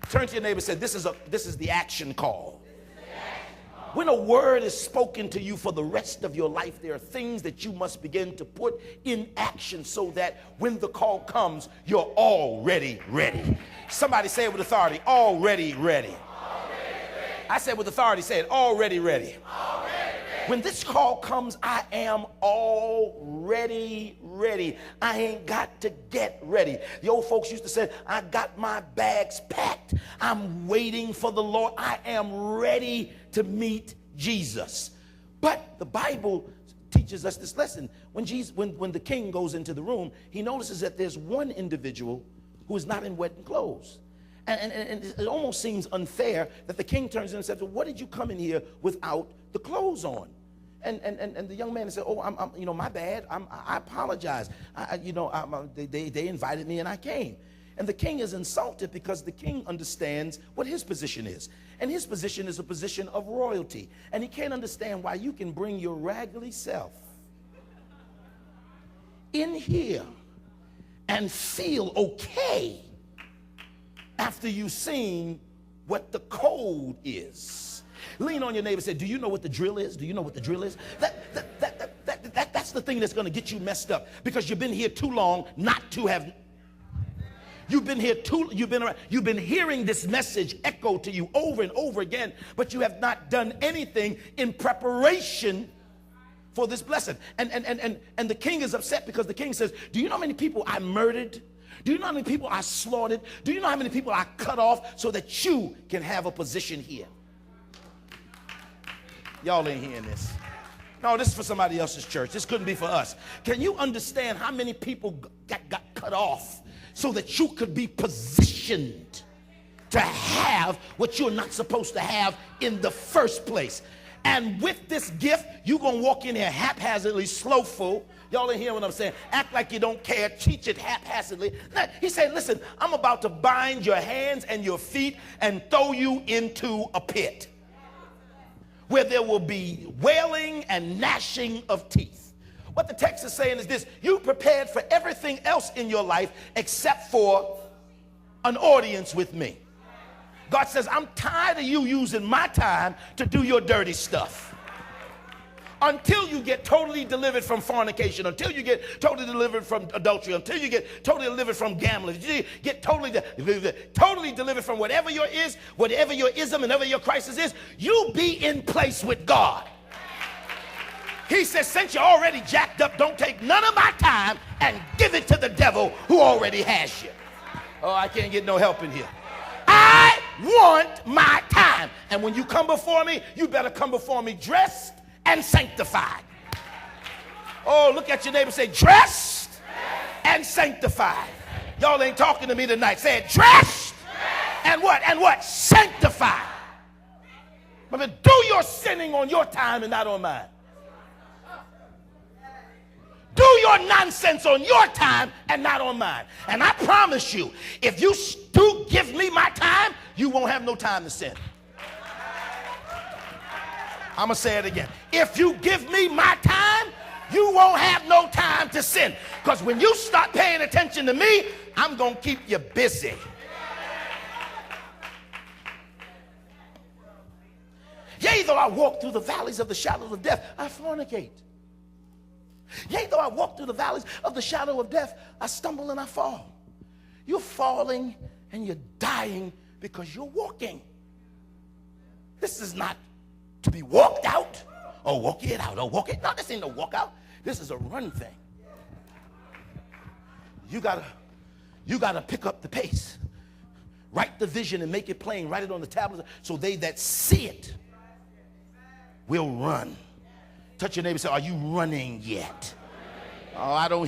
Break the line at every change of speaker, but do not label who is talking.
Turn to your neighbor and say, this is the action call. When a word is spoken to you for the rest of your life, there are things that you must begin to put in action so that when the call comes, you're already ready. Somebody say it with authority, already ready. I said with authority, say it, already ready. When this call comes, I am already ready. I ain't got to get ready. The old folks used to say, I got my bags packed. I'm waiting for the Lord. I am ready to meet Jesus. But the Bible teaches us this lesson. When the king goes into the room, he notices that there's one individual who is not in wedding clothes. And it almost seems unfair that the king turns in and says, well, what did you come in here without the clothes on? And the young man said, oh, I'm my bad. I apologize. They invited me and I came. And the king is insulted because the king understands what his position is. And his position is a position of royalty. And he can't understand why you can bring your raggedy self in here and feel okay after you've seen what the code is. Lean on your neighbor and say, do you know what the drill is? Do you know what the drill is? That's the thing that's going to get you messed up, because you've been here too long not to have. You've been hearing this message echo to you over and over again, but you have not done anything in preparation for this blessing. And the king is upset because the king says, do you know how many people I murdered? Do you know how many people I slaughtered? Do you know how many people I cut off so that you can have a position here? Y'all ain't hearing this. No, this is for somebody else's church. This couldn't be for us. Can you understand how many people got cut off so that you could be positioned to have what you're not supposed to have in the first place? And with this gift, you're going to walk in here haphazardly, slowful. Y'all ain't hear what I'm saying. Act like you don't care. Teach it haphazardly. He said, listen, I'm about to bind your hands and your feet and throw you into a pit where there will be wailing and gnashing of teeth. What the text is saying is this: you prepared for everything else in your life except for an audience with me. God says, I'm tired of you using my time to do your dirty stuff. Until you get totally delivered from fornication, until you get totally delivered from adultery, until you get totally delivered from gambling, until you get totally delivered from whatever your ism and whatever your crisis is, you be in place with God. He says, since you're already jacked up, don't take none of my time and give it to the devil who already has you. Oh, I can't get no help in here. I want my time. And when you come before me, you better come before me dressed and sanctified. Oh, look at your neighbor and say, dressed and sanctified. Y'all ain't talking to me tonight. Say it, dressed and what? And what? Sanctified. But do your sinning on your time and not on mine. Do your nonsense on your time and not on mine. And I promise you, if you do give me my time, you won't have no time to sin. I'm going to say it again. If you give me my time, you won't have no time to sin. Because when you start paying attention to me, I'm going to keep you busy. Yea, though I walk through the valleys of the shadow of death, I fornicate. Yea, though I walk through the valleys of the shadow of death, I stumble and I fall. You're falling and you're dying because you're walking. This is not to be walked out or walk it out or walk it. No, this ain't no walk out. This is a run thing. You gotta pick up the pace. Write the vision and make it plain. Write it on the tablets so they that see it will run. Touch your neighbor and say, are you running yet? Oh, I don't